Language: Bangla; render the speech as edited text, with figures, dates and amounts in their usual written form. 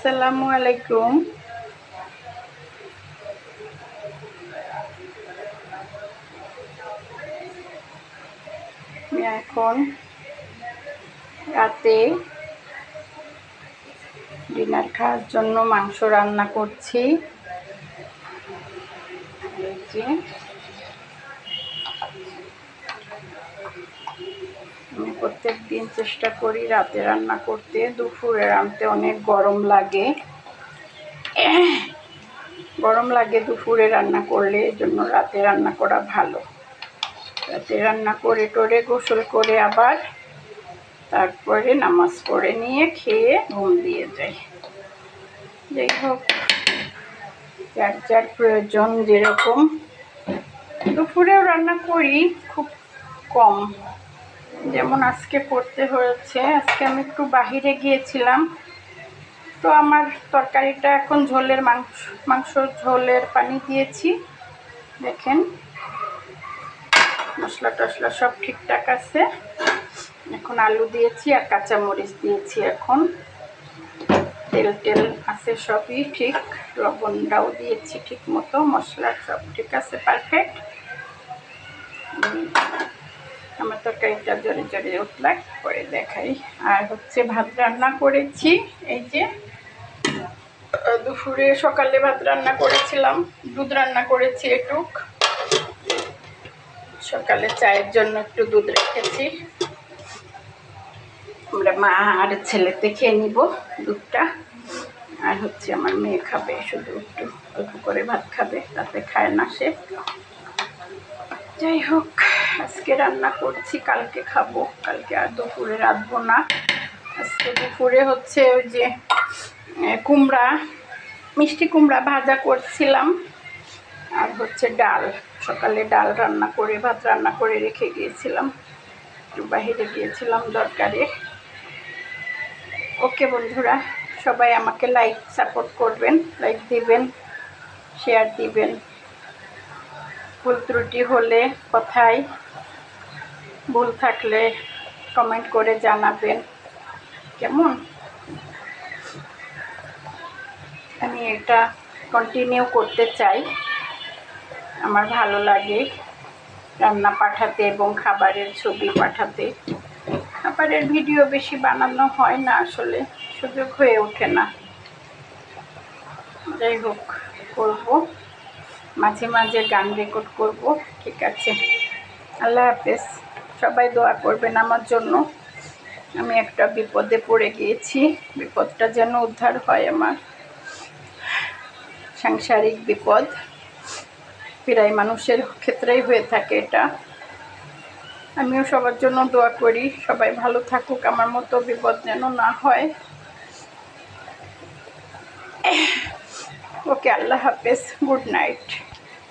আসসালামু আলাইকুম। আমি এখন রাতে ডিনার খাওয়ার জন্য মাংস রান্না করছি। আমি প্রত্যেক দিন চেষ্টা করি রাতে রান্না করতে, দুপুরে রাঁধতে অনেক গরম লাগে দুপুরে রান্না করলে, এই জন্য রাতে রান্না করা ভালো। রাতে রান্না করে টোরে গোসল করে আবার তারপরে নামাজ পড়ে নিয়ে খেয়ে ঘুম দিয়ে যাই। যাই হোক, যার যার প্রয়োজন যেরকম। দুপুরেও রান্না করি, খুব কম। যেমন আজকে করতে হয়েছে, আজকে আমি একটু বাহিরে গিয়েছিলাম, তো আমার তরকারিটা এখন ঝোলের মাংস ঝোলের পানি দিয়েছি। দেখেন মশলা টশলা সব ঠিকঠাক আছে। এখন আলু দিয়েছি আর কাঁচামরিচ দিয়েছি। এখন তেল আছে, সবই ঠিক। লবণটাও দিয়েছি ঠিক মতো, মশলা সব ঠিক আছে, পারফেক্ট। আমার তরকারিটা জোরে জোরে উঠলাক করে দেখাই। আর হচ্ছে ভাত রান্না করেছি, এই যে দুপুরে সকালে ভাত রান্না করেছিলাম, দুধ রান্না করেছি এটুক। সকালে চায়ের জন্য একটু দুধ রেখেছি, আমরা মা আর ছেলেতে খেয়ে নিব দুধটা। আর হচ্ছে আমার মেয়ে খাবে, শুধু একটু অল্প করে ভাত খাবে, তাতে খায় না সে। যাই হোক, আজকে রান্না করছি, কালকে খাবো, কালকে আর দুপুরে রাঁধবো না। আজকে দুপুরে হচ্ছে ওই যে কুমড়া, মিষ্টি কুমড়া ভাজা করছিলাম। আর হচ্ছে ডাল, সকালে ডাল রান্না করে ভাত রান্না করে রেখে গিয়েছিলাম, একটু বাহিরে গিয়েছিলাম দরকারে। ওকে বন্ধুরা, সবাই আমাকে লাইক সাপোর্ট করবেন, লাইক দিবেন, শেয়ার দিবেন। ভুল ত্রুটি হলে, কথায় ভুল থাকলে কমেন্ট করে জানাবেন, কেমন? আমি এটা কন্টিনিউ করতে চাই, আমার ভালো লাগে রান্না পাঠাতে এবং খাবারের ছবি পাঠাতে। খাবারের ভিডিও বেশি বানানো হয় না, আসলে সুযোগ হয়ে ওঠে না। যাই হোক, করবো, মাঝে মাঝে গান রেকর্ড করব। ঠিক আছে, আল্লাহ হাফেজ। সবাই দোয়া করবেন আমার জন্য। আমি একটা বিপদে পড়ে গিয়েছি, বিপদটা যেন উদ্ধার হয় আমার। সাংসারিক বিপদ প্রায় মানুষের ক্ষেত্রেই হয়ে থাকে এটা। আমিও সবার জন্য দোয়া করি, সবাই ভালো থাকুক, আমার মতো বিপদ যেন না হয়। ওকে, আল্লাহ হাফেজ, গুড নাইট।